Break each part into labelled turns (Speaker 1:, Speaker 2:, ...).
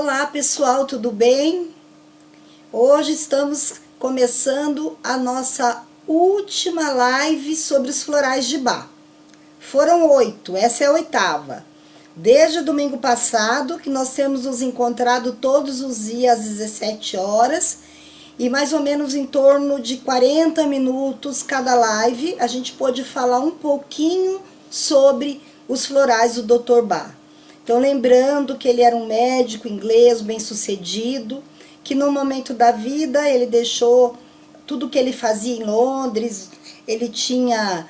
Speaker 1: Olá pessoal, tudo bem? Hoje estamos começando a nossa última live sobre os florais de Bach. Foram 8, essa é a 8ª. Desde o domingo passado, que nós temos nos encontrado todos os dias às 17 horas, e mais ou menos em torno de 40 minutos cada live, a gente pôde falar um pouquinho sobre os florais do Dr. Bach. Então, lembrando que ele era um médico inglês bem-sucedido, que no momento da vida ele deixou tudo que ele fazia em Londres, ele tinha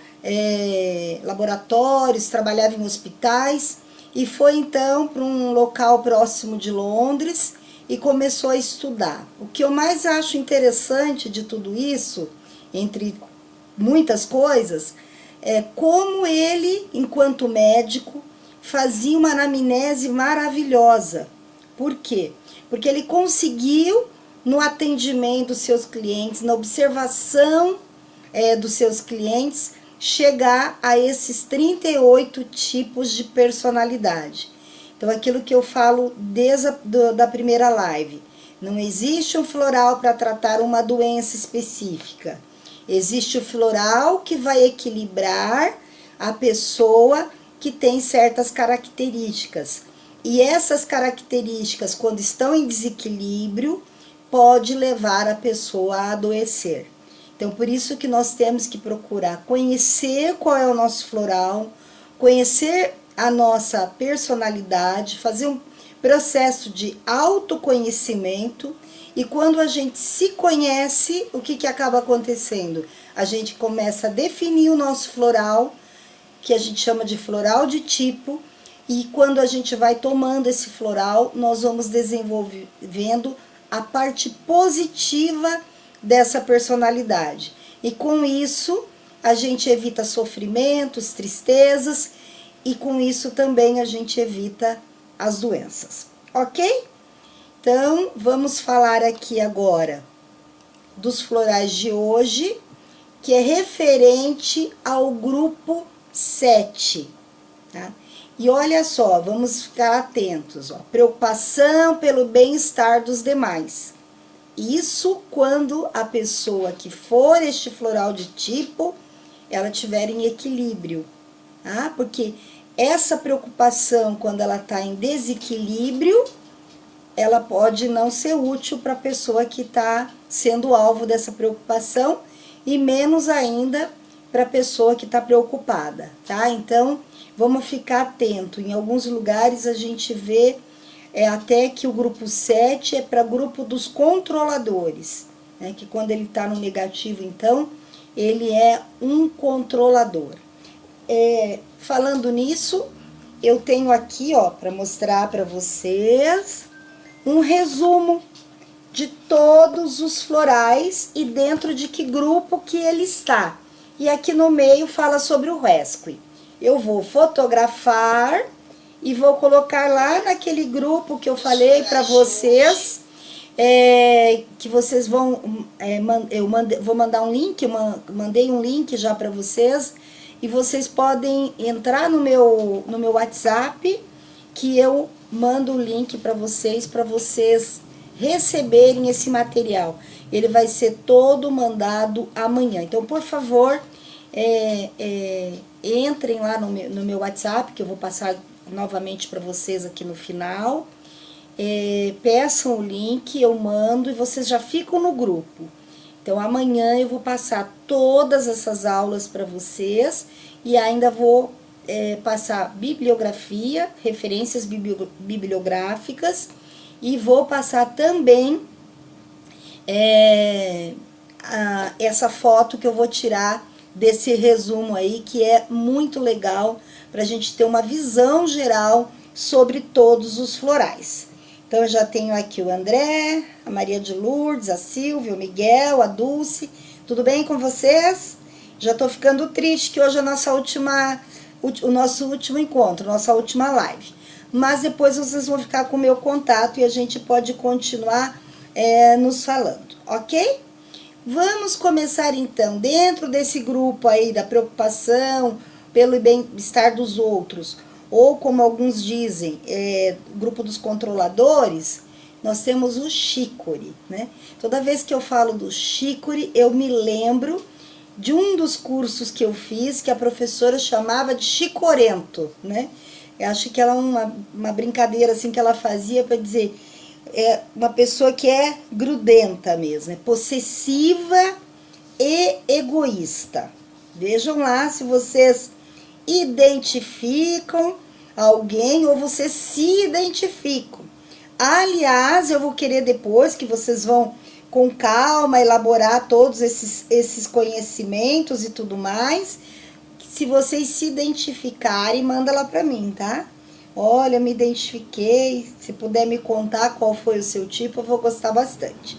Speaker 1: laboratórios, trabalhava em hospitais, e foi então para um local próximo de Londres e começou a estudar. O que eu mais acho interessante de tudo isso, entre muitas coisas, é como ele, enquanto médico, fazia uma anamnese maravilhosa. Por quê? Porque ele conseguiu, no atendimento dos seus clientes, na observação dos seus clientes, chegar a esses 38 tipos de personalidade. Então, aquilo que eu falo desde a primeira live, não existe um floral para tratar uma doença específica. Existe o floral que vai equilibrar a pessoa que tem certas características. E essas características, quando estão em desequilíbrio, pode levar a pessoa a adoecer. Então, por isso que nós temos que procurar conhecer qual é o nosso floral, conhecer a nossa personalidade, fazer um processo de autoconhecimento. E quando a gente se conhece, o que acaba acontecendo? A gente começa a definir o nosso floral, que a gente chama de floral de tipo, e quando a gente vai tomando esse floral, nós vamos desenvolvendo a parte positiva dessa personalidade. E com isso, a gente evita sofrimentos, tristezas, e com isso também a gente evita as doenças, ok? Então, vamos falar aqui agora dos florais de hoje, que é referente ao grupo 7, tá? E olha só, vamos ficar atentos, ó. Preocupação pelo bem-estar dos demais. Isso quando a pessoa que for este floral de tipo, ela estiver em equilíbrio, tá? Porque essa preocupação, quando ela está em desequilíbrio, ela pode não ser útil para a pessoa que está sendo alvo dessa preocupação, e menos ainda para a pessoa que está preocupada, tá? Então, vamos ficar atento. Em alguns lugares a gente vê até que o grupo 7 é para grupo dos controladores, né? Que quando ele está no negativo, então, ele é um controlador. Falando nisso, eu tenho aqui, ó, para mostrar para vocês um resumo de todos os florais e dentro de que grupo que ele está. E aqui no meio fala sobre o Rescue. Eu vou fotografar e vou colocar lá naquele grupo que eu falei para vocês, que vocês vão, vou mandar um link, mandei um link já para vocês, e vocês podem entrar no meu WhatsApp, que eu mando o link para vocês receberem esse material. Ele vai ser todo mandado amanhã. Então, por favor, entrem lá no meu WhatsApp, que eu vou passar novamente para vocês aqui no final. Peçam o link, eu mando e vocês já ficam no grupo. Então, amanhã eu vou passar todas essas aulas para vocês e ainda vou passar bibliografia, referências bibliográficas, e vou passar também essa foto que eu vou tirar desse resumo aí, que é muito legal para a gente ter uma visão geral sobre todos os florais. Então, eu já tenho aqui o André, a Maria de Lourdes, a Silvia, o Miguel, a Dulce. Tudo bem com vocês? Já tô ficando triste que hoje é o nosso último encontro, nossa última live. Mas depois vocês vão ficar com o meu contato e a gente pode continuar nos falando, ok? Vamos começar então, dentro desse grupo aí da preocupação pelo bem-estar dos outros. ou como alguns dizem, grupo dos controladores, nós temos o chicory, né? Toda vez que eu falo do chicory, eu me lembro de um dos cursos que eu fiz, que a professora chamava de chicorento, né? Eu acho que ela uma brincadeira assim que ela fazia para dizer, uma pessoa que é grudenta mesmo, é possessiva e egoísta. Vejam lá se vocês identificam alguém ou vocês se identificam. Aliás, eu vou querer depois que vocês vão com calma elaborar todos esses conhecimentos e tudo mais. Se vocês se identificarem, manda lá pra mim, tá? Olha, me identifiquei. Se puder me contar qual foi o seu tipo, eu vou gostar bastante.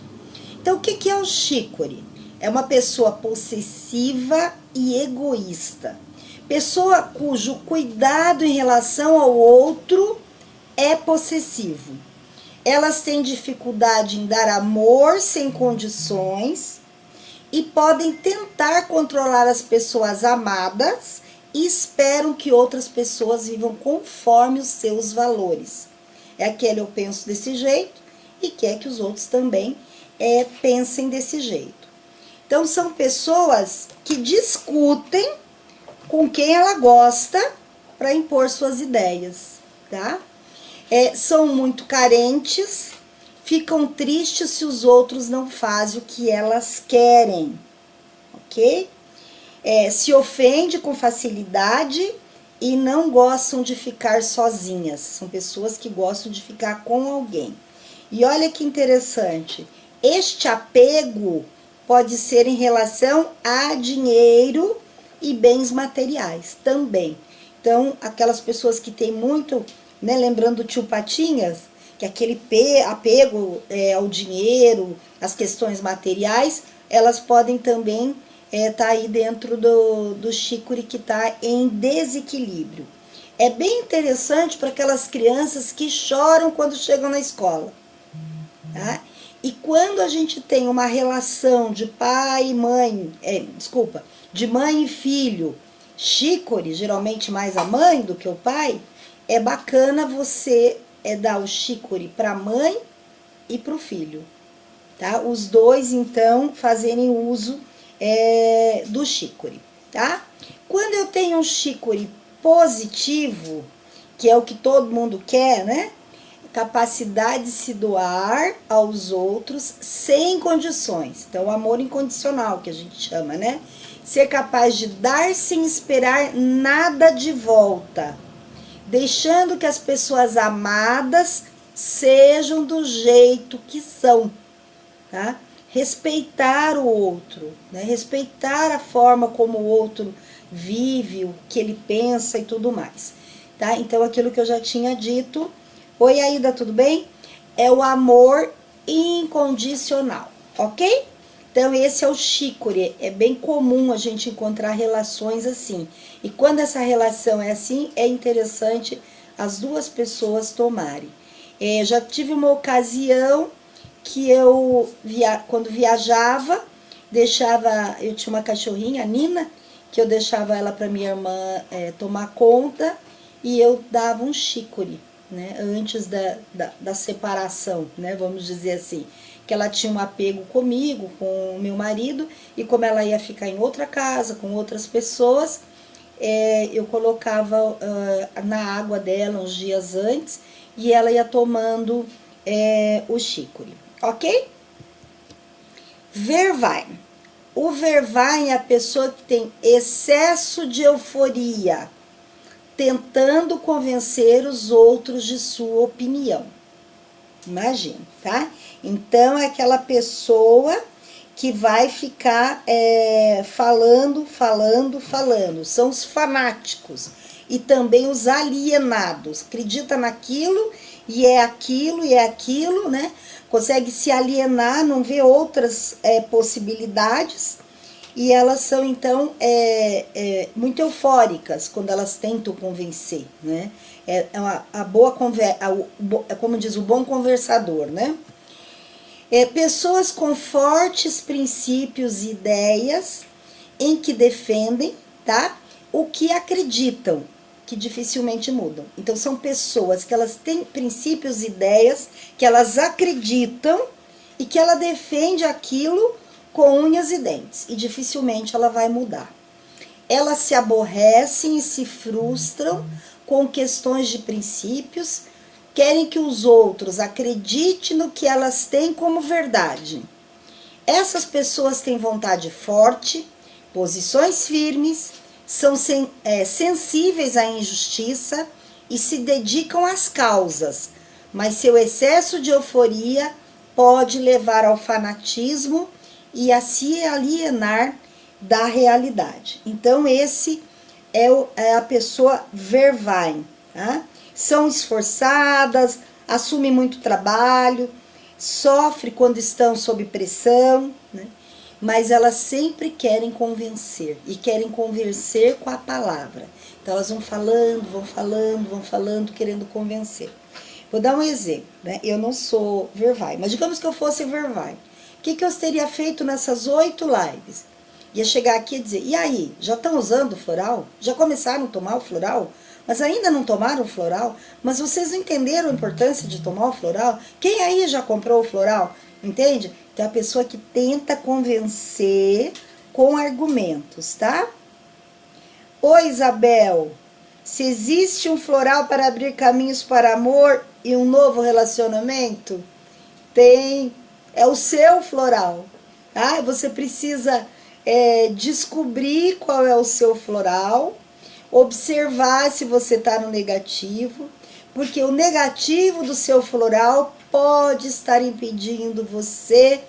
Speaker 1: Então, o que é o chicory? É uma pessoa possessiva e egoísta. Pessoa cujo cuidado em relação ao outro é possessivo. Elas têm dificuldade em dar amor sem condições e podem tentar controlar as pessoas amadas e esperam que outras pessoas vivam conforme os seus valores. É aquele eu penso desse jeito e quer que os outros também pensem desse jeito. Então, são pessoas que discutem com quem ela gosta para impor suas ideias, tá? São muito carentes, ficam tristes se os outros não fazem o que elas querem, ok? Se ofende com facilidade e não gostam de ficar sozinhas. São pessoas que gostam de ficar com alguém. E olha que interessante, este apego pode ser em relação a dinheiro e bens materiais também. Então, aquelas pessoas que têm muito, né, lembrando o tio Patinhas, que aquele apego ao dinheiro, às questões materiais, elas podem também tá aí dentro do chicory que está em desequilíbrio. É bem interessante para aquelas crianças que choram quando chegam na escola, tá? E quando a gente tem uma relação de pai e mãe, de mãe e filho, chicory, geralmente mais a mãe do que o pai, é bacana você dar o chicory para a mãe e para o filho, tá? Os dois, então, fazerem uso do chicory, tá? Quando eu tenho um chicory positivo, que é o que todo mundo quer, né? Capacidade de se doar aos outros sem condições. Então, o amor incondicional, que a gente chama, né? Ser capaz de dar sem esperar nada de volta, deixando que as pessoas amadas sejam do jeito que são, tá? Respeitar o outro, né? Respeitar a forma como o outro vive, o que ele pensa e tudo mais, tá? Então, aquilo que eu já tinha dito. Oi, Aida, tudo bem? É o amor incondicional, ok? Então, esse é o chicory. É bem comum a gente encontrar relações assim. E quando essa relação é assim, é interessante as duas pessoas tomarem. Já tive uma ocasião que eu, quando viajava, eu tinha uma cachorrinha, a Nina, que eu deixava ela para minha irmã tomar conta, e eu dava um chicory, né, antes da separação, né, vamos dizer assim, que ela tinha um apego comigo, com o meu marido, e como ela ia ficar em outra casa, com outras pessoas, eu colocava na água dela uns dias antes, e ela ia tomando o chicory, ok? Vervain. O Vervain é a pessoa que tem excesso de euforia, tentando convencer os outros de sua opinião. Imagina, tá? Então, é aquela pessoa que vai ficar falando. São os fanáticos e também os alienados. Acredita naquilo e é aquilo, né? Consegue se alienar, não vê outras possibilidades. E elas são, então, muito eufóricas quando elas tentam convencer, né? Como diz o bom conversador, né? Pessoas com fortes princípios e ideias em que defendem, tá? O que acreditam, que dificilmente mudam. Então são pessoas que elas têm princípios e ideias, que elas acreditam e que ela defende aquilo com unhas e dentes, e dificilmente ela vai mudar. Elas se aborrecem e se frustram com questões de princípios, querem que os outros acreditem no que elas têm como verdade. Essas pessoas têm vontade forte, posições firmes, são sensíveis à injustiça e se dedicam às causas, mas seu excesso de euforia pode levar ao fanatismo e a se alienar da realidade. Então, esse é a pessoa Vervine. Tá? São esforçadas, assumem muito trabalho, sofrem quando estão sob pressão, né? Mas elas sempre querem convencer, e querem convencer com a palavra. Então elas vão falando, querendo convencer. Vou dar um exemplo, né? Eu não sou Vervine, mas digamos que eu fosse Vervine. O que eu teria feito nessas 8 lives? Ia chegar aqui e dizer, e aí, já estão usando o floral? Já começaram a tomar o floral? Mas ainda não tomaram o floral? Mas vocês não entenderam a importância de tomar o floral? Quem aí já comprou o floral? Entende? Então, é a pessoa que tenta convencer com argumentos, tá? Oi, Isabel, se existe um floral para abrir caminhos para amor e um novo relacionamento? Tem, é o seu floral, tá? Você precisa descobrir qual é o seu floral, observar se você está no negativo, porque o negativo do seu floral pode estar impedindo você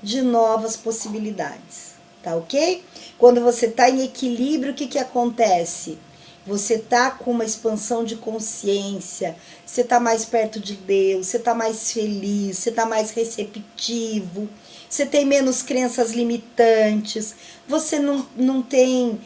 Speaker 1: de novas possibilidades, tá ok? Quando você está em equilíbrio, o que acontece? Você está com uma expansão de consciência, você está mais perto de Deus, você está mais feliz, você está mais receptivo, você tem menos crenças limitantes, você não tem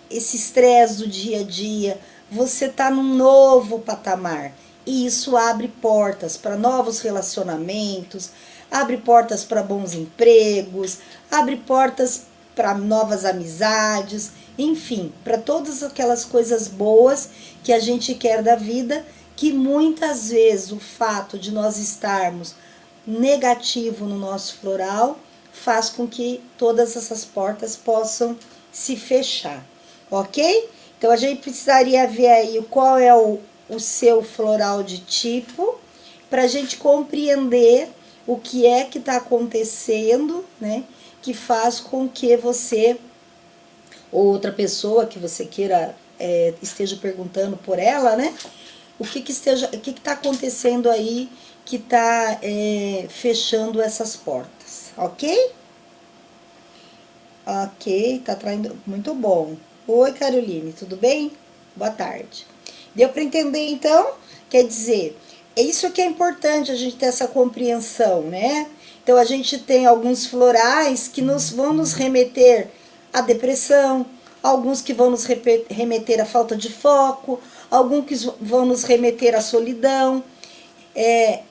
Speaker 1: esse estresse do dia a dia, você está num novo patamar. E isso abre portas para novos relacionamentos, abre portas para bons empregos, abre portas para novas amizades, enfim, para todas aquelas coisas boas que a gente quer da vida, que muitas vezes o fato de nós estarmos negativo no nosso floral faz com que todas essas portas possam se fechar, ok? Então a gente precisaria ver aí qual é o seu floral de tipo, para a gente compreender o que é que está acontecendo, né? Que faz com que você, ou outra pessoa que você queira, esteja perguntando por ela, né? O que está acontecendo aí que está fechando essas portas, ok? Ok, tá traindo, muito bom. Oi, Caroline, tudo bem? Boa tarde. Deu para entender, então? Quer dizer, é isso que é importante, a gente ter essa compreensão, né? Então, a gente tem alguns florais que vão nos remeter à depressão, alguns que vão nos remeter à falta de foco, alguns que vão nos remeter à solidão.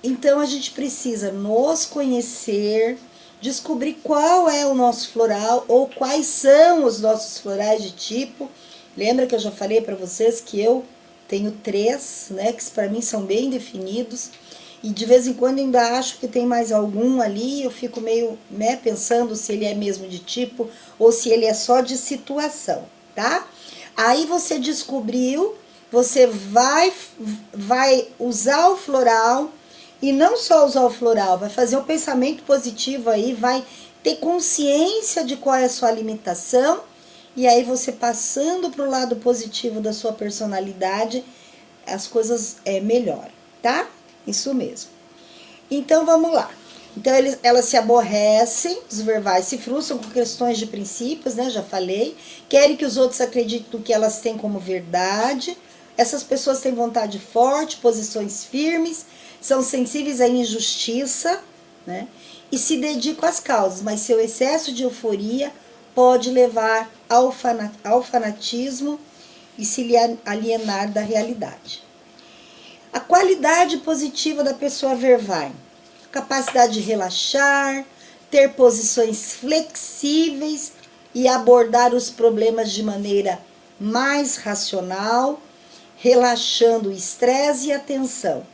Speaker 1: Então, a gente precisa nos conhecer, descobrir qual é o nosso floral ou quais são os nossos florais de tipo. Lembra que eu já falei para vocês que eu tenho 3, né, que para mim são bem definidos, e de vez em quando ainda acho que tem mais algum ali, eu fico meio, né, pensando se ele é mesmo de tipo ou se ele é só de situação, tá? Aí você descobriu, você vai usar o floral, e não só usar o floral, vai fazer um pensamento positivo aí, vai ter consciência de qual é a sua limitação, e aí você passando para o lado positivo da sua personalidade, as coisas melhoram, tá? Isso mesmo. Então, vamos lá. Então, elas se aborrecem, os verbais se frustram com questões de princípios, né? Já falei. Querem que os outros acreditem no que elas têm como verdade. Essas pessoas têm vontade forte, posições firmes, são sensíveis à injustiça, né? E se dedicam às causas, mas seu excesso de euforia pode levar ao fanatismo e se alienar da realidade. A qualidade positiva da pessoa Vervine: capacidade de relaxar, ter posições flexíveis e abordar os problemas de maneira mais racional, relaxando o estresse e a tensão.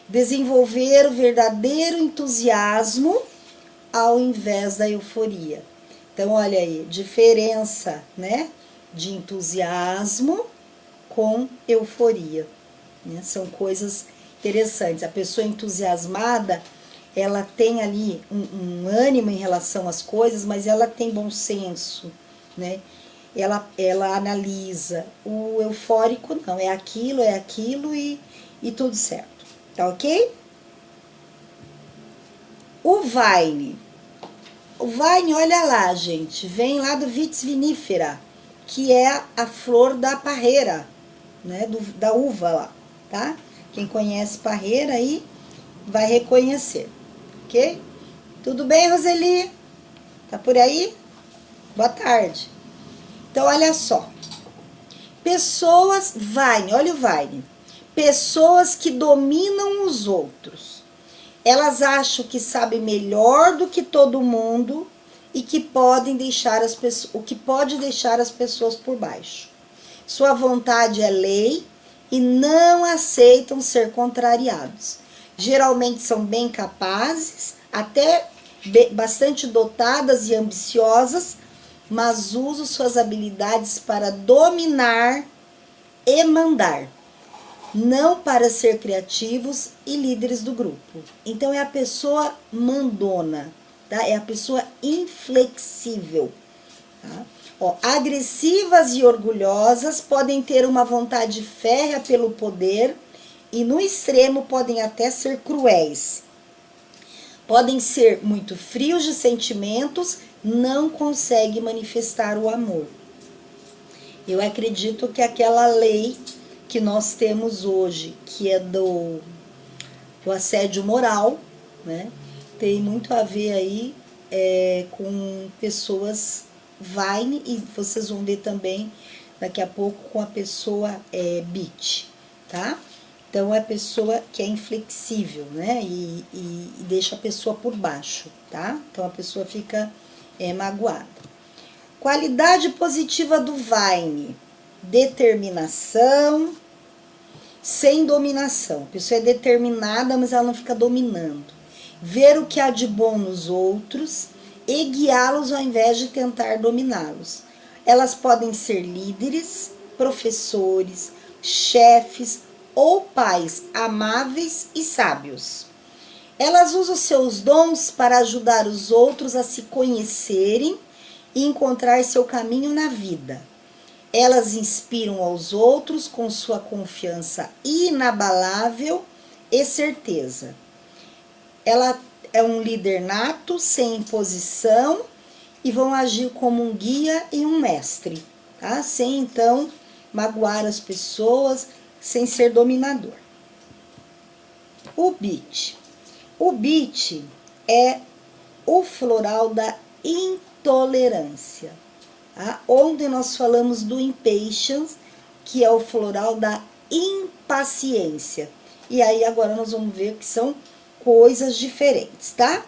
Speaker 1: Desenvolver o verdadeiro entusiasmo ao invés da euforia. Então, olha aí, diferença, né, de entusiasmo com euforia, né? São coisas interessantes. A pessoa entusiasmada, ela tem ali um ânimo em relação às coisas, mas ela tem bom senso, né? Ela analisa. O eufórico não, é aquilo e tudo certo. Tá ok? O Vine. O Vine, olha lá, gente, vem lá do Vitis vinifera, que é a flor da parreira, né? Da uva lá, tá? Quem conhece parreira aí vai reconhecer, ok? Tudo bem, Roseli? Tá por aí? Boa tarde. Então, olha só. Pessoas, Vine, olha o Vine. Pessoas que dominam os outros. Elas acham que sabem melhor do que todo mundo e que podem deixar as pessoas, o que pode deixar as pessoas por baixo. Sua vontade é lei e não aceitam ser contrariados. Geralmente são bem capazes, até bastante dotadas e ambiciosas, mas usam suas habilidades para dominar e mandar, não para ser criativos e líderes do grupo. Então é a pessoa mandona, tá? É a pessoa inflexível, tá? Ó, agressivas e orgulhosas podem ter uma vontade férrea pelo poder e no extremo podem até ser cruéis. Podem ser muito frios de sentimentos, não conseguem manifestar o amor. Eu acredito que aquela lei que nós temos hoje, que é do assédio moral, né, tem muito a ver aí com pessoas Vine, e vocês vão ver também daqui a pouco com a pessoa Bitch, tá? Então, é a pessoa que é inflexível, né? E deixa a pessoa por baixo, tá? Então, a pessoa fica magoada. Qualidade positiva do Vine: determinação, sem dominação. A pessoa é determinada, mas ela não fica dominando. Ver o que há de bom nos outros e guiá-los ao invés de tentar dominá-los. Elas podem ser líderes, professores, chefes ou pais amáveis e sábios. Elas usam seus dons para ajudar os outros a se conhecerem e encontrar seu caminho na vida. Elas inspiram aos outros com sua confiança inabalável e certeza. Ela é um líder nato, sem imposição, e vão agir como um guia e um mestre, tá? Sem, então, magoar as pessoas, sem ser dominador. O Bitch. O Bitch é o floral da intolerância. Tá? Ontem nós falamos do Impatience, que é o floral da impaciência. E aí agora nós vamos ver que são coisas diferentes, tá?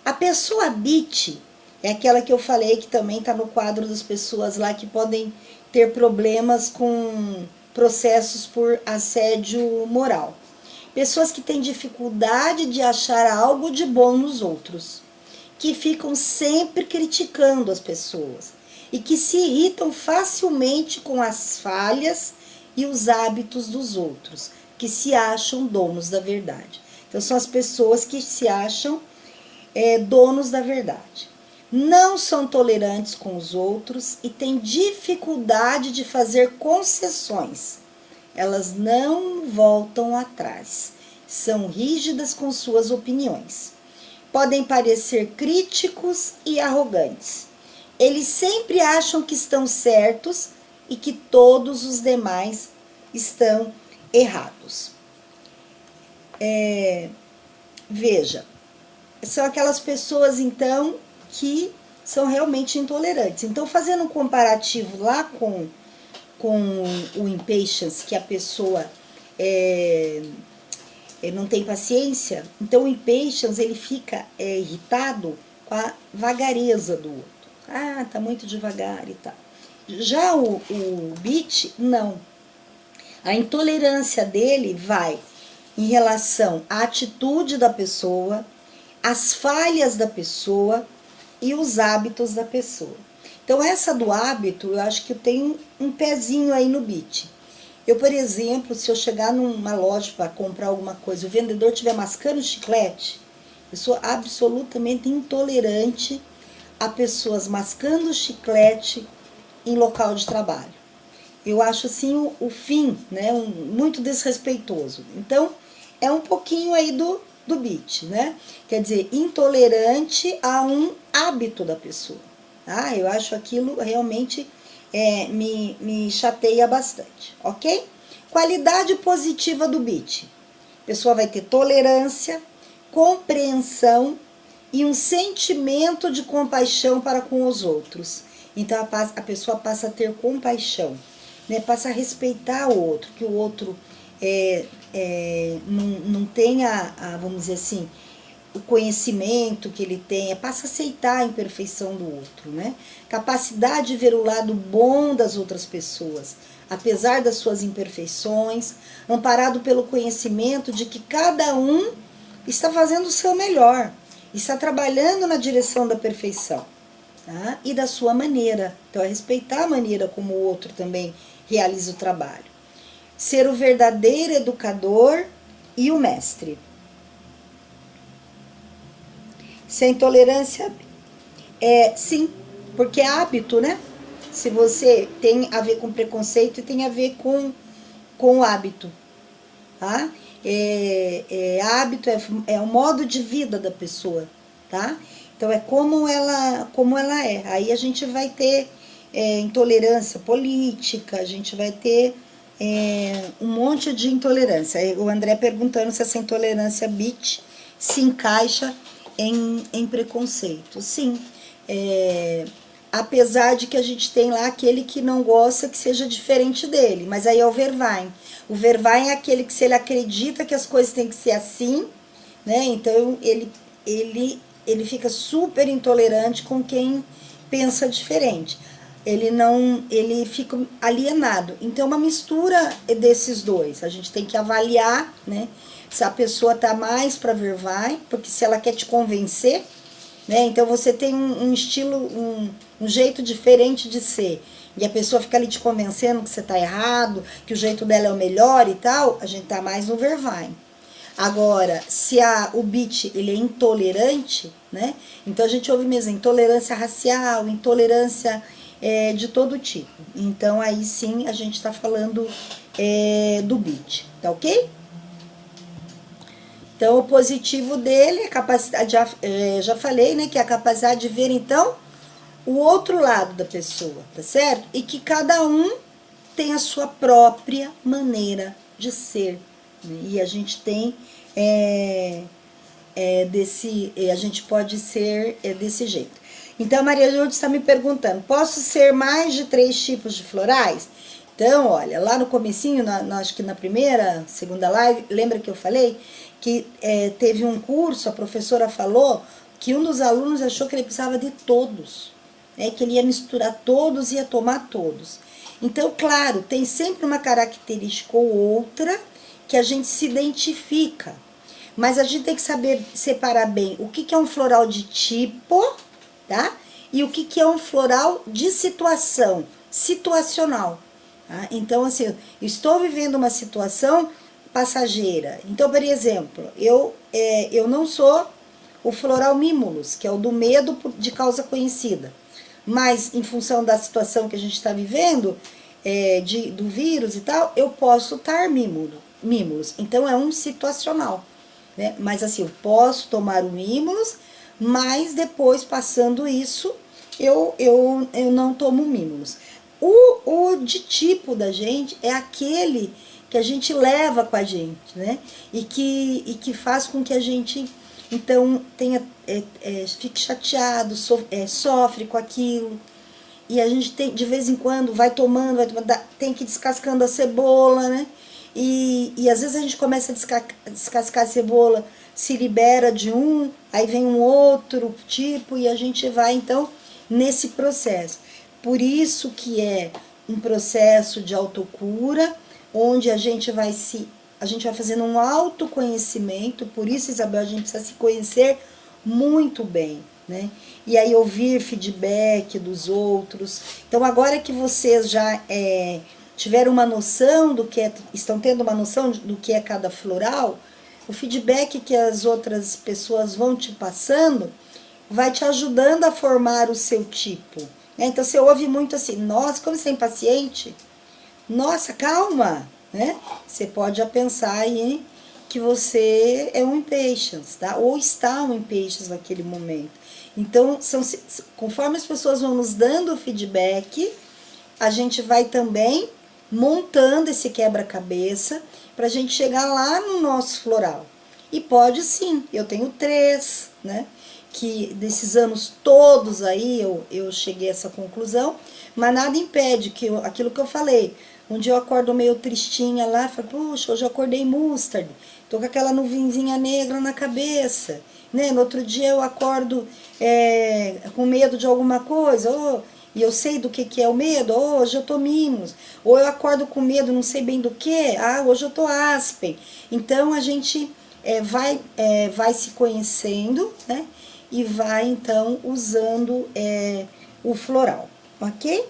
Speaker 1: A pessoa Bitch é aquela que eu falei que também está no quadro das pessoas lá que podem ter problemas com processos por assédio moral. Pessoas que têm dificuldade de achar algo de bom nos outros, que ficam sempre criticando as pessoas e que se irritam facilmente com as falhas e os hábitos dos outros, que se acham donos da verdade. Então, são as pessoas que se acham donos da verdade. Não são tolerantes com os outros e têm dificuldade de fazer concessões. Elas não voltam atrás. São rígidas com suas opiniões. Podem parecer críticos e arrogantes. Eles sempre acham que estão certos e que todos os demais estão errados. Veja, são aquelas pessoas, então, que são realmente intolerantes. Então, fazendo um comparativo lá com o impatience, que a pessoa não tem paciência, então o impatience, ele fica irritado com a vagareza do outro. Ah, tá muito devagar e tal. Já o BIT, não. A intolerância dele vai em relação à atitude da pessoa, às falhas da pessoa e os hábitos da pessoa. Então, essa do hábito, eu acho que eu tenho um pezinho aí no BIT. Eu, por exemplo, se eu chegar numa loja para comprar alguma coisa, o vendedor estiver mascando chiclete, eu sou absolutamente intolerante a pessoas mascando chiclete em local de trabalho. Eu acho assim o fim, né, muito desrespeitoso. Então, é um pouquinho aí do BIT, né? Quer dizer, intolerante a um hábito da pessoa. Tá? Eu acho aquilo realmente me chateia bastante, ok? Qualidade positiva do BIT. A pessoa vai ter tolerância, compreensão e um sentimento de compaixão para com os outros. Então a pessoa passa a ter compaixão, né? Passa a respeitar o outro, que o outro não tenha, vamos dizer assim, o conhecimento que ele tenha, passa a aceitar a imperfeição do outro, né? Capacidade de ver o lado bom das outras pessoas, apesar das suas imperfeições, amparado pelo conhecimento de que cada um está fazendo o seu melhor, está trabalhando na direção da perfeição, tá? E da sua maneira. Então, é respeitar a maneira como o outro também realiza o trabalho. Ser o verdadeiro educador e o mestre. Se a intolerância sim, porque é hábito, né? Se você tem a ver com preconceito, tem a ver com o hábito, tá? Hábito é o modo de vida da pessoa, tá? Então é como ela é. Aí a gente vai ter intolerância política, a gente vai ter um monte de intolerância. O André perguntando se essa intolerância BIT se encaixa em preconceito. Sim, apesar de que a gente tem lá aquele que não gosta que seja diferente dele, mas aí é o Vervain. O Vervain é aquele que, se ele acredita que as coisas têm que ser assim, né, então ele fica super intolerante com quem pensa diferente. Ele fica alienado. Então, é uma mistura desses dois. A gente tem que avaliar, né, se a pessoa tá mais para Vervain, porque se ela quer te convencer, né, então você tem um estilo, um jeito diferente de ser, e a pessoa fica ali te convencendo que você tá errado, que o jeito dela é o melhor e tal, a gente tá mais no Vervain. Agora, se o BIT ele é intolerante, né? Então a gente ouve mesmo intolerância racial, intolerância de todo tipo. Então aí sim a gente está falando do BIT, tá ok? Então o positivo dele é a capacidade, já falei, né? Que é a capacidade de ver então o outro lado da pessoa, tá certo? E que cada um tem a sua própria maneira de ser. Né? E a gente tem a gente pode ser desse jeito. Então a Maria Lourdes está me perguntando, posso ser mais de 3 tipos de florais? Então, olha, lá no comecinho, acho que na segunda live, lembra que eu falei que teve um curso, a professora falou que um dos alunos achou que ele precisava de todos, né, que ele ia misturar todos, ia tomar todos. Então, claro, tem sempre uma característica ou outra que a gente se identifica, mas a gente tem que saber separar bem o que é um floral de tipo, tá? E o que é um floral de situação, situacional. Tá? Então, assim, eu estou vivendo uma situação passageira. Então, por exemplo, eu não sou o floral mimulus, que é o do medo de causa conhecida. Mas, em função da situação que a gente está vivendo, do vírus e tal, eu posso estar mimulus. Então, é um situacional. Né? Mas, assim, eu posso tomar o mimulus, mas depois, passando isso, eu não tomo mimulus. O de tipo da gente é aquele que a gente leva com a gente, né? E que faz com que a gente, então, fique chateado, sofre com aquilo. E a gente tem, de vez em quando, vai tomando, tem que ir descascando a cebola, né? E às vezes a gente começa a descascar a cebola, se libera de aí vem um outro tipo, e a gente vai, então, nesse processo. Por isso que é um processo de autocura, onde a gente vai fazendo um autoconhecimento. Por isso, Isabel, a gente precisa se conhecer muito bem, né? E aí ouvir feedback dos outros. Então, agora que vocês já tiveram uma noção do que estão tendo uma noção do que é cada floral, o feedback que as outras pessoas vão te passando vai te ajudando a formar o seu tipo, né? Então, você ouve muito assim, nossa, como você é impaciente? Nossa, calma, né? Você pode já pensar aí que você é um impatience, tá? Ou está um impatience naquele momento. Então, conforme as pessoas vão nos dando feedback, a gente vai também montando esse quebra-cabeça para a gente chegar lá no nosso floral. E pode sim, eu tenho 3, né? Que desses anos todos aí eu cheguei a essa conclusão, mas nada impede que aquilo que eu falei. Um dia eu acordo meio tristinha lá, falo, puxa, hoje eu acordei mustard, tô com aquela nuvenzinha negra na cabeça, né? No outro dia eu acordo com medo de alguma coisa, e eu sei do que é o medo, hoje eu tô mimos. Ou eu acordo com medo, não sei bem do que, hoje eu tô aspen. Então a gente vai se conhecendo, né? E vai então usando o floral, ok?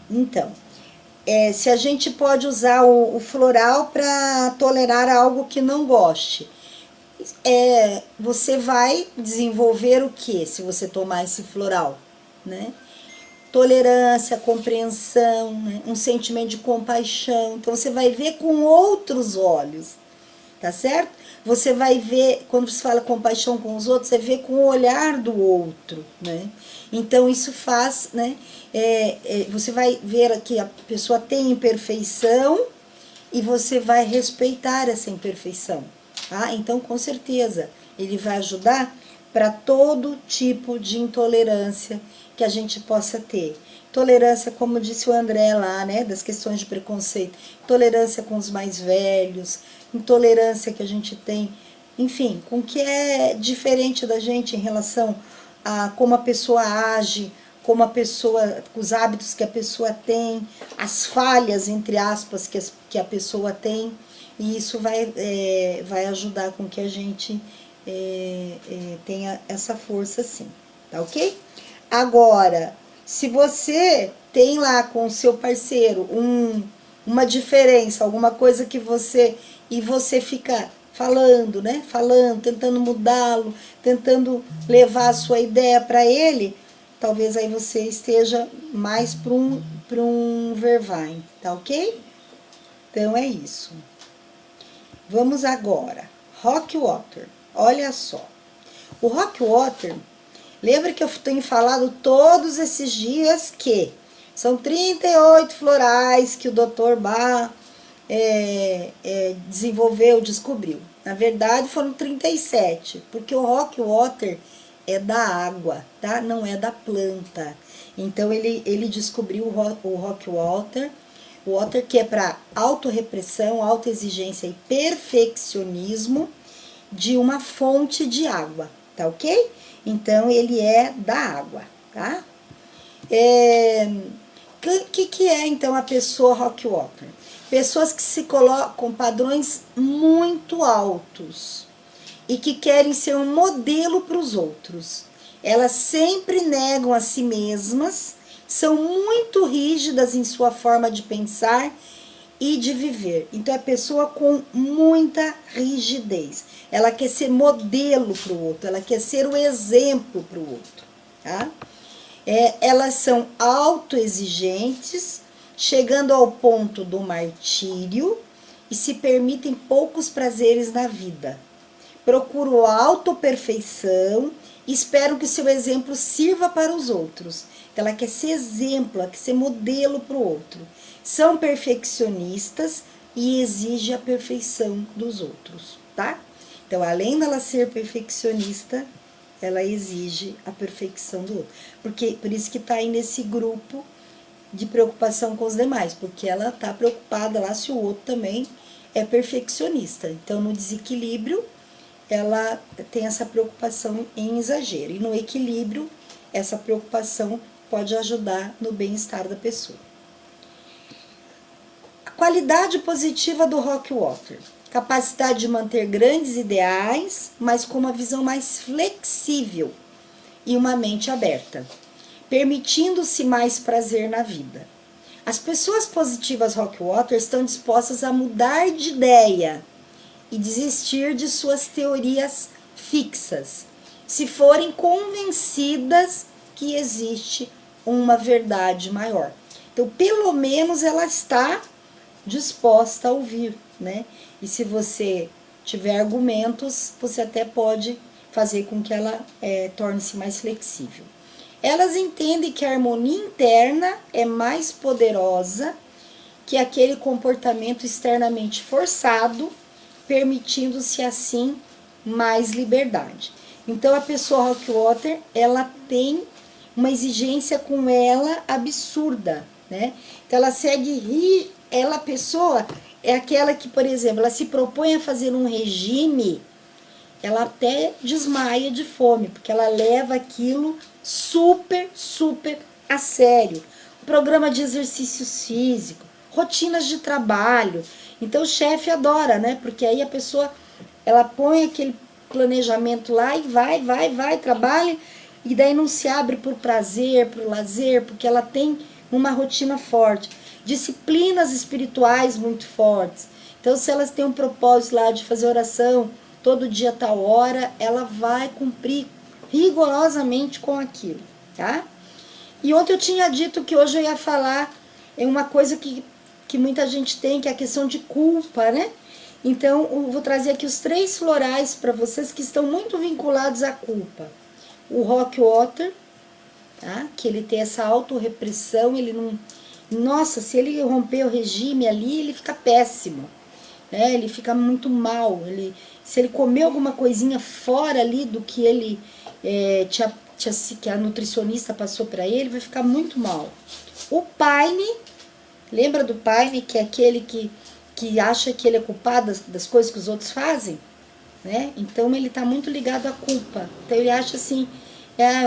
Speaker 1: Então, se a gente pode usar o floral para tolerar algo que não goste, você vai desenvolver o que se você tomar esse floral, né? Tolerância, compreensão, né? Um sentimento de compaixão. Então você vai ver com outros olhos, tá certo? Você vai ver, quando você fala compaixão com os outros, você vê com o olhar do outro, né? Então isso faz, né? Você vai ver que a pessoa tem imperfeição e você vai respeitar essa imperfeição, tá? Então, com certeza, ele vai ajudar para todo tipo de intolerância que a gente possa ter. Tolerância, como disse o André lá, né, das questões de preconceito, tolerância com os mais velhos, intolerância que a gente tem, enfim, com o que é diferente da gente em relação a como a pessoa age, como a pessoa, os hábitos que a pessoa tem, as falhas, entre aspas, que a pessoa tem, e isso vai ajudar com que a gente tenha essa força sim, tá ok? Agora, se você tem lá com o seu parceiro uma diferença, alguma coisa que você fica falando, né? Falando, tentando mudá-lo, tentando levar a sua ideia para ele, talvez aí você esteja mais para um Vervine, tá ok? Então é isso. Vamos agora. Rock Water. Olha só. O Rock Water, lembra que eu tenho falado todos esses dias que são 38 florais que o Dr. Bach desenvolveu, descobriu. Na verdade foram 37, porque o Rock Water é da água, tá? Não é da planta. Então ele descobriu o Rock Water, que é para autorrepressão, autoexigência e perfeccionismo de uma fonte de água, tá ok? Então ele é da água, tá? Que é então a pessoa Rock Water? Pessoas que se colocam com padrões muito altos e que querem ser um modelo para os outros. Elas sempre negam a si mesmas, são muito rígidas em sua forma de pensar e de viver. Então é pessoa com muita rigidez. Ela quer ser modelo para o outro, ela quer ser o exemplo para o outro, tá? Elas são autoexigentes, chegando ao ponto do martírio e se permitem poucos prazeres na vida. Procuram a autoperfeição e esperam que seu exemplo sirva para os outros. Então, ela quer ser exemplo, ela quer ser modelo para o outro. São perfeccionistas e exigem a perfeição dos outros, tá? Então, além dela ser perfeccionista, ela exige a perfeição do outro. Por isso que está aí nesse grupo de preocupação com os demais, porque ela está preocupada lá se o outro também é perfeccionista. Então, no desequilíbrio, ela tem essa preocupação em exagero. E no equilíbrio, essa preocupação pode ajudar no bem-estar da pessoa. A qualidade positiva do Rockwater: capacidade de manter grandes ideais, mas com uma visão mais flexível e uma mente aberta, permitindo-se mais prazer na vida. As pessoas positivas Rockwater estão dispostas a mudar de ideia e desistir de suas teorias fixas, se forem convencidas que existe uma verdade maior. Então, pelo menos ela está disposta a ouvir, né? E se você tiver argumentos, você até pode fazer com que ela torne-se mais flexível. Elas entendem que a harmonia interna é mais poderosa que aquele comportamento externamente forçado, permitindo-se assim mais liberdade. Então a pessoa Rockwater, ela tem uma exigência com ela absurda, né? Então ela segue, a pessoa é aquela que, por exemplo, ela se propõe a fazer um regime, ela até desmaia de fome, porque ela leva aquilo super a sério. Programa de exercícios físicos, rotinas de trabalho. Então o chefe adora, né? Porque aí a pessoa, ela põe aquele planejamento lá e vai, trabalha, e daí não se abre por prazer, por lazer, porque ela tem uma rotina forte. Disciplinas espirituais muito fortes. Então, se elas têm um propósito lá de fazer oração todo dia, tal hora, ela vai cumprir rigorosamente com aquilo, tá? E ontem eu tinha dito que hoje eu ia falar em uma coisa que muita gente tem, que é a questão de culpa, né? Então, eu vou trazer aqui os 3 florais para vocês que estão muito vinculados à culpa. O Rockwater, tá? Que ele tem essa autorrepressão, ele não... Nossa, se ele romper o regime ali, ele fica péssimo, né? Ele fica muito mal. Se ele comer alguma coisinha fora ali do que ele que a nutricionista passou para ele, vai ficar muito mal. O Paine, lembra do Paine, que é aquele que acha que ele é culpado das coisas que os outros fazem, né? Então ele está muito ligado à culpa. Então ele acha assim,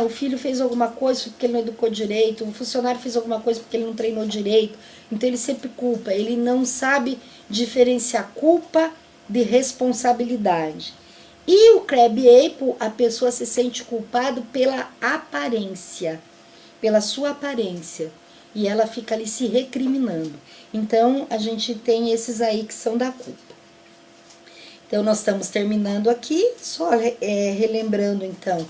Speaker 1: o filho fez alguma coisa porque ele não educou direito, o funcionário fez alguma coisa porque ele não treinou direito. Então ele sempre culpa, ele não sabe diferenciar culpa de responsabilidade. E o Crab Apple, a pessoa se sente culpada pela aparência, pela sua aparência. E ela fica ali se recriminando. Então, a gente tem esses aí que são da culpa. Então, nós estamos terminando aqui, só relembrando, então,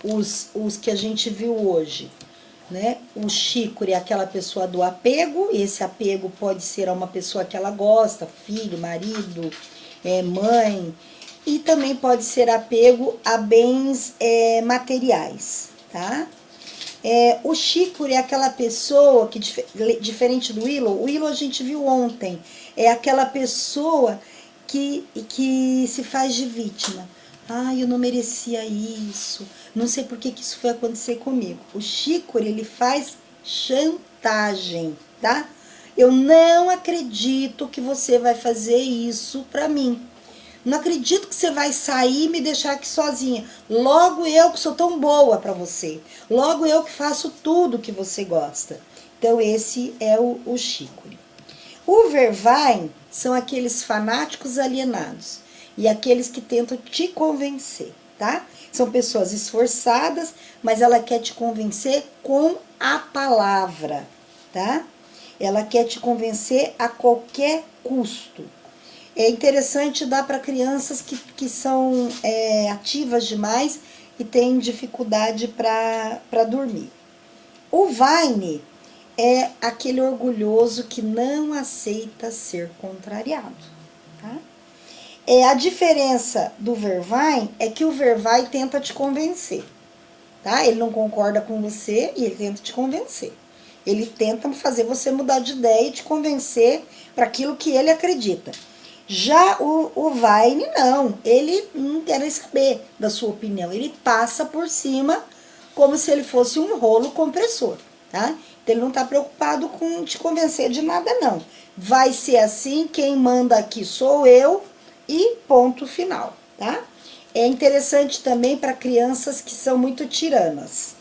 Speaker 1: os que a gente viu hoje, né? O Chicory é aquela pessoa do apego, esse apego pode ser a uma pessoa que ela gosta, filho, marido, mãe, e também pode ser apego a bens materiais, tá? O Chicory é aquela pessoa que, diferente do Willow, o Willow a gente viu ontem, é aquela pessoa que se faz de vítima. Eu não merecia isso, não sei por que isso foi acontecer comigo. O Chicory, ele faz chantagem, tá? Eu não acredito que você vai fazer isso pra mim. Não acredito que você vai sair e me deixar aqui sozinha. Logo eu que sou tão boa pra você. Logo eu que faço tudo que você gosta. Então esse é o Chicory. O Vervain são aqueles fanáticos alienados. E aqueles que tentam te convencer, tá? São pessoas esforçadas, mas ela quer te convencer com a palavra, tá? Ela quer te convencer a qualquer custo. É interessante dar para crianças que são ativas demais e têm dificuldade para dormir. O Vine é aquele orgulhoso que não aceita ser contrariado, tá? A diferença do Vervain é que o Vervain tenta te convencer, tá? Ele não concorda com você e ele tenta te convencer. Ele tenta fazer você mudar de ideia e te convencer para aquilo que ele acredita. Já o Vine, não. Ele não quer nem saber da sua opinião. Ele passa por cima como se ele fosse um rolo compressor, tá? Então, ele não está preocupado com te convencer de nada, não. Vai ser assim, quem manda aqui sou eu e ponto final, tá? É interessante também para crianças que são muito tiranas.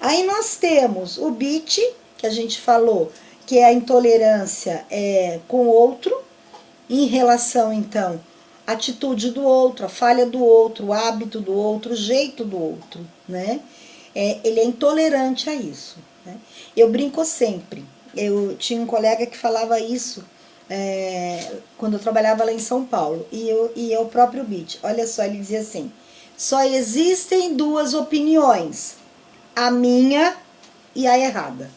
Speaker 1: Aí nós temos o BIT, que a gente falou, que é a intolerância com o outro, em relação, então, à atitude do outro, a falha do outro, o hábito do outro, o jeito do outro, né? Ele é intolerante a isso, né? Eu brinco sempre. Eu tinha um colega que falava isso quando eu trabalhava lá em São Paulo, e é o próprio BIT. Olha só, ele dizia assim: só existem duas opiniões, a minha e a errada.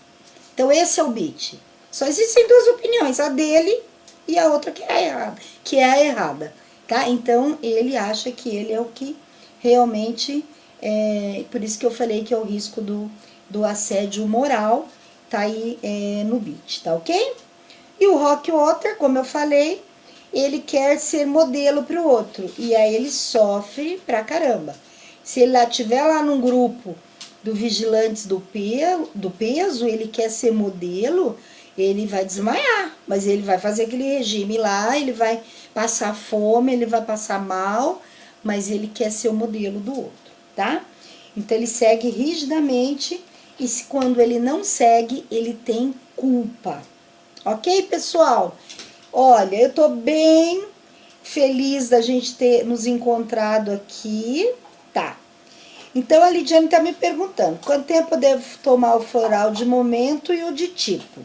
Speaker 1: Então esse é o BIT. Só existem duas opiniões, a dele e a outra que é a errada, tá? Então ele acha que ele é o que realmente por isso que eu falei que é o risco do assédio moral, tá aí no BIT, tá ok? E o Rockwater, como eu falei, ele quer ser modelo para o outro, e aí ele sofre pra caramba. Se ele estiver lá num grupo do Vigilantes do Peso, ele quer ser modelo, ele vai desmaiar, mas ele vai fazer aquele regime lá, ele vai passar fome, ele vai passar mal, mas ele quer ser o modelo do outro, tá? Então ele segue rigidamente, e quando ele não segue, ele tem culpa. Ok, pessoal? Olha, eu tô bem feliz da gente ter nos encontrado aqui, tá? Então, a Lidiane tá me perguntando, quanto tempo eu devo tomar o floral de momento e o de tipo?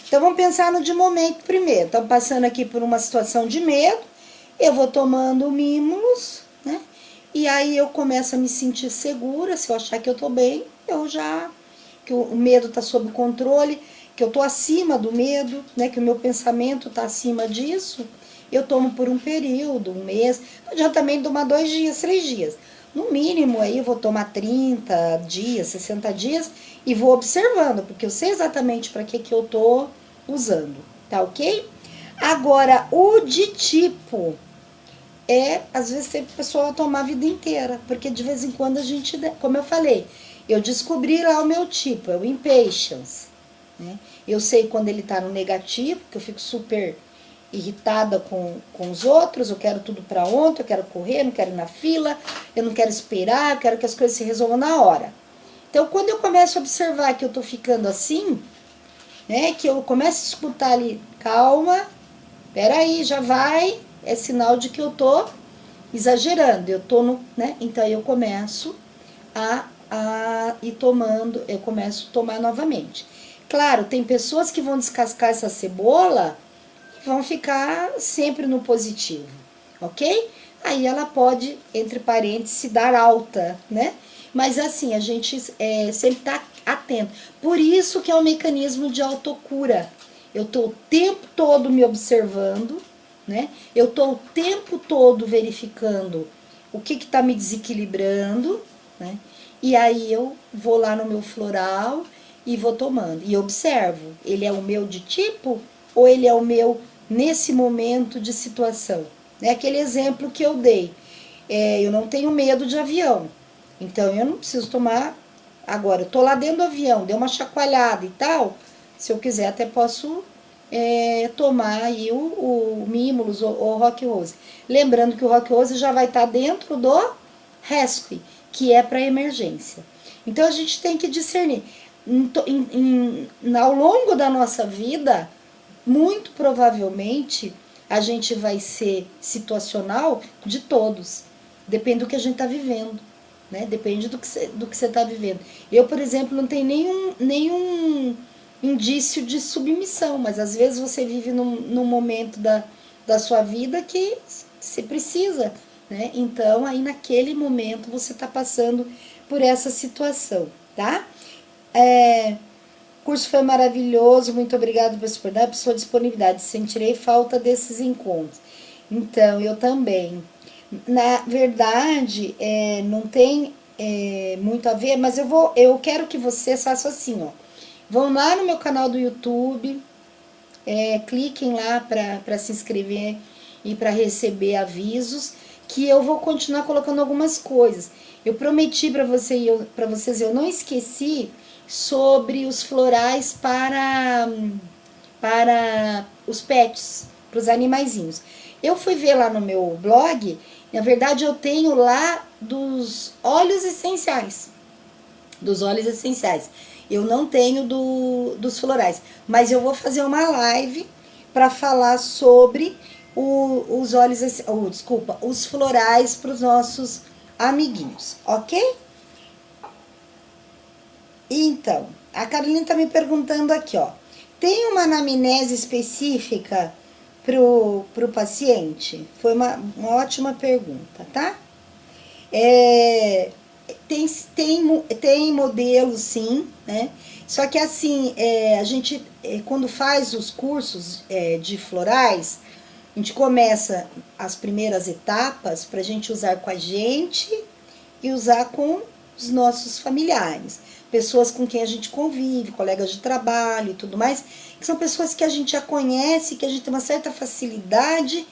Speaker 1: Então, vamos pensar no de momento primeiro. Estamos passando aqui por uma situação de medo, eu vou tomando o Mimulus, né? E aí eu começo a me sentir segura, se eu achar que eu tô bem, que o medo tá sob controle, que eu tô acima do medo, né? Que o meu pensamento tá acima disso, eu tomo por um período, um mês. Não adianta também tomar 2 dias, 3 dias. No mínimo, aí eu vou tomar 30 dias, 60 dias e vou observando, porque eu sei exatamente para que eu tô usando, tá ok? Agora, o de tipo, às vezes tem pessoa tomar a vida inteira, porque de vez em quando a gente, como eu falei, eu descobri lá o meu tipo, é o impatience, né? Eu sei quando ele tá no negativo, que eu fico super irritada com os outros, eu quero tudo para ontem, eu quero correr, não quero ir na fila, eu não quero esperar, eu quero que as coisas se resolvam na hora. Então, quando eu começo a observar que eu tô ficando assim, né, que eu começo a escutar ali, calma, peraí, já vai, é sinal de que eu tô exagerando, eu tô no, né, então eu começo a ir tomando, eu começo a tomar novamente. Claro, tem pessoas que vão descascar essa cebola vão ficar sempre no positivo, ok? Aí ela pode, entre parênteses, se dar alta, né? Mas assim, a gente sempre tá atento. Por isso que é um mecanismo de autocura. Eu tô o tempo todo me observando, né? Eu tô o tempo todo verificando o que tá me desequilibrando, né? E aí eu vou lá no meu floral e vou tomando. E observo, ele é o meu de tipo ou ele é o meu nesse momento de situação? É aquele exemplo que eu dei. Eu não tenho medo de avião, então eu não preciso tomar. Agora, eu tô lá dentro do avião, deu uma chacoalhada e tal, se eu quiser até posso tomar aí o Mimulus ou o Rock Rose. Lembrando que o Rock Rose já vai estar dentro do Rescue, que é para emergência. Então a gente tem que discernir. Ao longo da nossa vida, muito provavelmente a gente vai ser situacional de todos. Depende do que a gente está vivendo, né? Depende do que você está vivendo. Eu, por exemplo, não tenho nenhum indício de submissão, mas às vezes você vive num momento da sua vida que você precisa, né? Então, aí naquele momento você está passando por essa situação, tá? O curso foi maravilhoso, muito obrigada por sua disponibilidade. Sentirei falta desses encontros. Então, eu também. Na verdade, não tem muito a ver, mas eu quero que vocês façam assim, ó. Vão lá no meu canal do YouTube, cliquem lá para se inscrever e para receber avisos, que eu vou continuar colocando algumas coisas. Eu prometi para vocês, eu não esqueci sobre os florais para os pets, para os animaizinhos. Eu fui ver lá no meu blog, na verdade eu tenho lá dos óleos essenciais. dos óleos essenciais. Eu não tenho dos florais, mas eu vou fazer uma live para falar sobre os óleos, desculpa, os florais para os nossos amiguinhos, ok? Então, a Carolina tá me perguntando aqui, ó. Tem uma anamnese específica pro paciente? Foi uma ótima pergunta, tá? Tem modelos, sim, né? Só que assim, a gente, quando faz os cursos de florais, a gente começa as primeiras etapas para a gente usar com a gente e usar com os nossos familiares. Pessoas com quem a gente convive, colegas de trabalho e tudo mais, que são pessoas que a gente já conhece, que a gente tem uma certa facilidade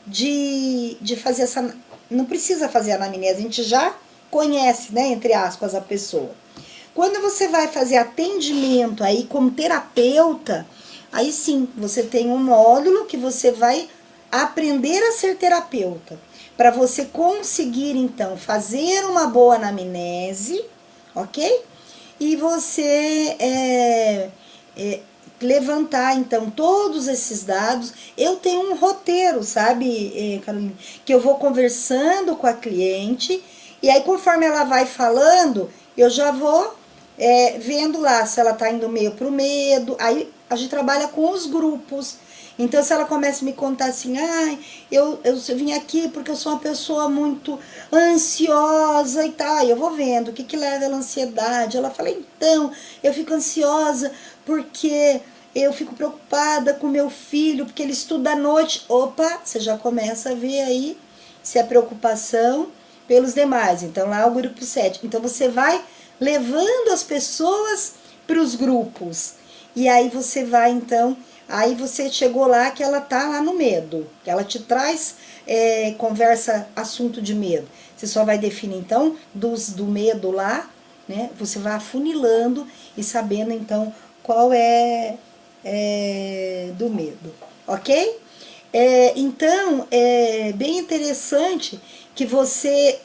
Speaker 1: de fazer essa... Não precisa fazer a anamnese, a gente já conhece, né, entre aspas, a pessoa. Quando você vai fazer atendimento aí como terapeuta, aí sim, você tem um módulo que você vai aprender a ser terapeuta. Para você conseguir, então, fazer uma boa anamnese, ok? E você levantar, então, todos esses dados. Eu tenho um roteiro, sabe, Carolina? Que eu vou conversando com a cliente, e aí, conforme ela vai falando, eu já vou vendo lá se ela tá indo meio pro medo. Aí, a gente trabalha com os grupos. Então, se ela começa a me contar assim, eu vim aqui porque eu sou uma pessoa muito ansiosa e tal, eu vou vendo o que leva ela à ansiedade. Ela fala, então, eu fico ansiosa porque eu fico preocupada com meu filho, porque ele estuda à noite. Opa, você já começa a ver aí se é preocupação pelos demais. Então, lá é o grupo 7. Então, você vai levando as pessoas para os grupos. E aí você vai, então... Aí você chegou lá que ela tá lá no medo, que ela te traz, conversa, assunto de medo. Você só vai definir, então, do medo lá, né? Você vai afunilando e sabendo, então, qual é do medo, ok? Então, é bem interessante que você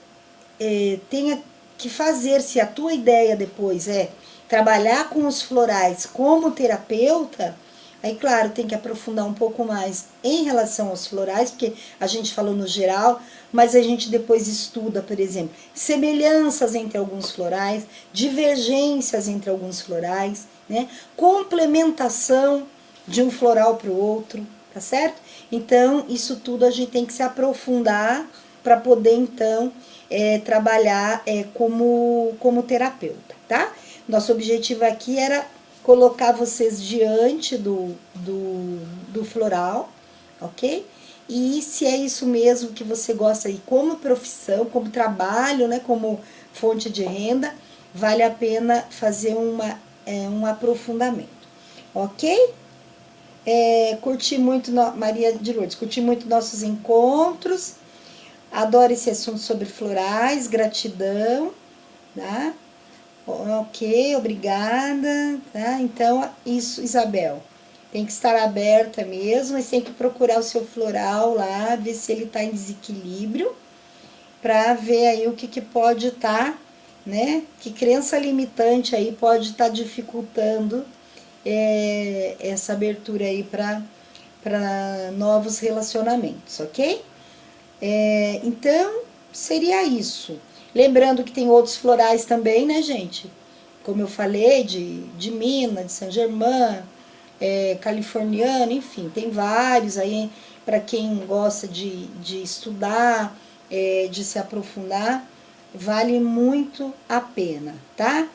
Speaker 1: tenha que fazer, se a tua ideia depois é trabalhar com os florais como terapeuta. Aí, claro, tem que aprofundar um pouco mais em relação aos florais, porque a gente falou no geral, mas a gente depois estuda, por exemplo, semelhanças entre alguns florais, divergências entre alguns florais, né? Complementação de um floral para o outro, tá certo? Então, isso tudo a gente tem que se aprofundar para poder, então, trabalhar como terapeuta, tá? Nosso objetivo aqui era colocar vocês diante do floral, ok? E se é isso mesmo que você gosta aí como profissão, como trabalho, né, como fonte de renda, vale a pena fazer um aprofundamento, ok? Curti muito, Maria de Lourdes, curti muito nossos encontros, adoro esse assunto sobre florais, gratidão, tá? Ok, obrigada, tá? Então, isso, Isabel, tem que estar aberta mesmo, mas tem que procurar o seu floral lá, ver se ele tá em desequilíbrio, para ver aí o que pode estar, né? Que crença limitante aí pode estar dificultando essa abertura aí para novos relacionamentos, ok? Então, seria isso. Lembrando que tem outros florais também, né, gente? Como eu falei, de Minas, de Saint-Germain, californiano, enfim, tem vários aí para quem gosta de estudar, de se aprofundar, vale muito a pena, tá?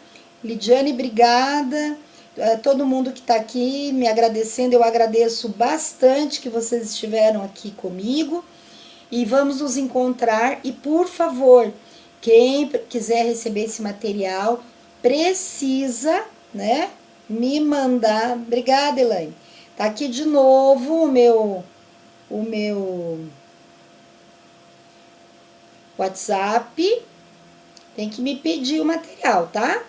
Speaker 1: Lidiane, obrigada. Todo mundo que está aqui me agradecendo, eu agradeço bastante que vocês estiveram aqui comigo. E vamos nos encontrar. E, por favor, quem quiser receber esse material, precisa, né, me mandar. Obrigada, Elaine. Tá aqui de novo o meu WhatsApp. Tem que me pedir o material, tá?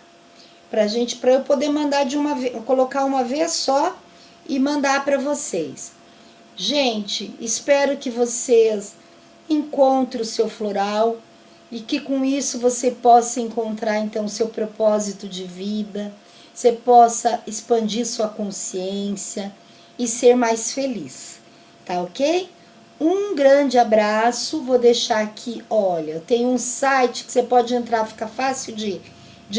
Speaker 1: Para eu poder mandar de uma vez, colocar uma vez só e mandar para vocês. Gente, espero que vocês encontrem o seu floral, e que com isso você possa encontrar então seu propósito de vida, você possa expandir sua consciência e ser mais feliz, tá ok? Um grande abraço, vou deixar aqui, olha, tem um site que você pode entrar, fica fácil de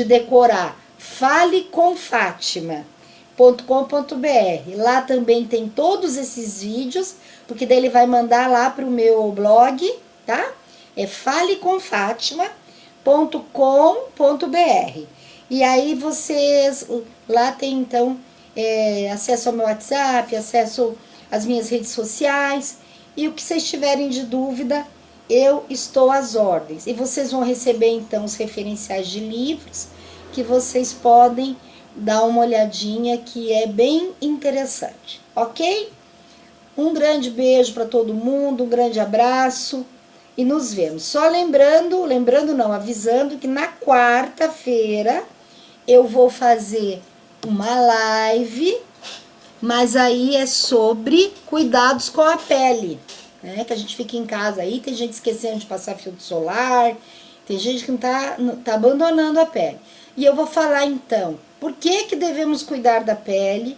Speaker 1: decorar, faleconfatima.com.br. Lá também tem todos esses vídeos, porque daí ele vai mandar lá para o meu blog, tá? É faleconfatima.com.br. E aí vocês, lá tem então acesso ao meu WhatsApp, acesso às minhas redes sociais, e o que vocês tiverem de dúvida, eu estou às ordens. E vocês vão receber então os referenciais de livros, que vocês podem dar uma olhadinha, que é bem interessante, ok? Um grande beijo para todo mundo, um grande abraço e nos vemos. Só lembrando não, avisando que na quarta-feira eu vou fazer uma live, mas aí é sobre cuidados com a pele, né? Que a gente fica em casa aí, tem gente esquecendo de passar filtro solar, tem gente que não tá abandonando a pele. E eu vou falar então, por que devemos cuidar da pele,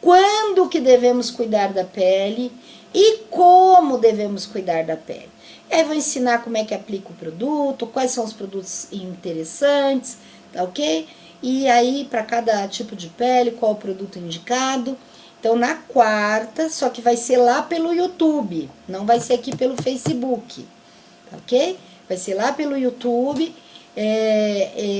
Speaker 1: quando que devemos cuidar da pele e como devemos cuidar da pele. E aí vou ensinar como é que aplica o produto, quais são os produtos interessantes, tá ok? E aí para cada tipo de pele, qual o produto indicado. Então na quarta, só que vai ser lá pelo YouTube, não vai ser aqui pelo Facebook, tá ok? Vai ser lá pelo YouTube,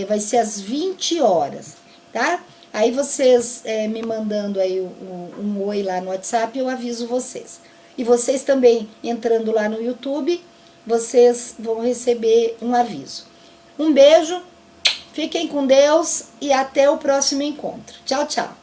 Speaker 1: vai ser às 20 horas, tá? Aí vocês me mandando aí um oi lá no WhatsApp, eu aviso vocês. E vocês também entrando lá no YouTube, vocês vão receber um aviso. Um beijo, fiquem com Deus e até o próximo encontro. Tchau, tchau.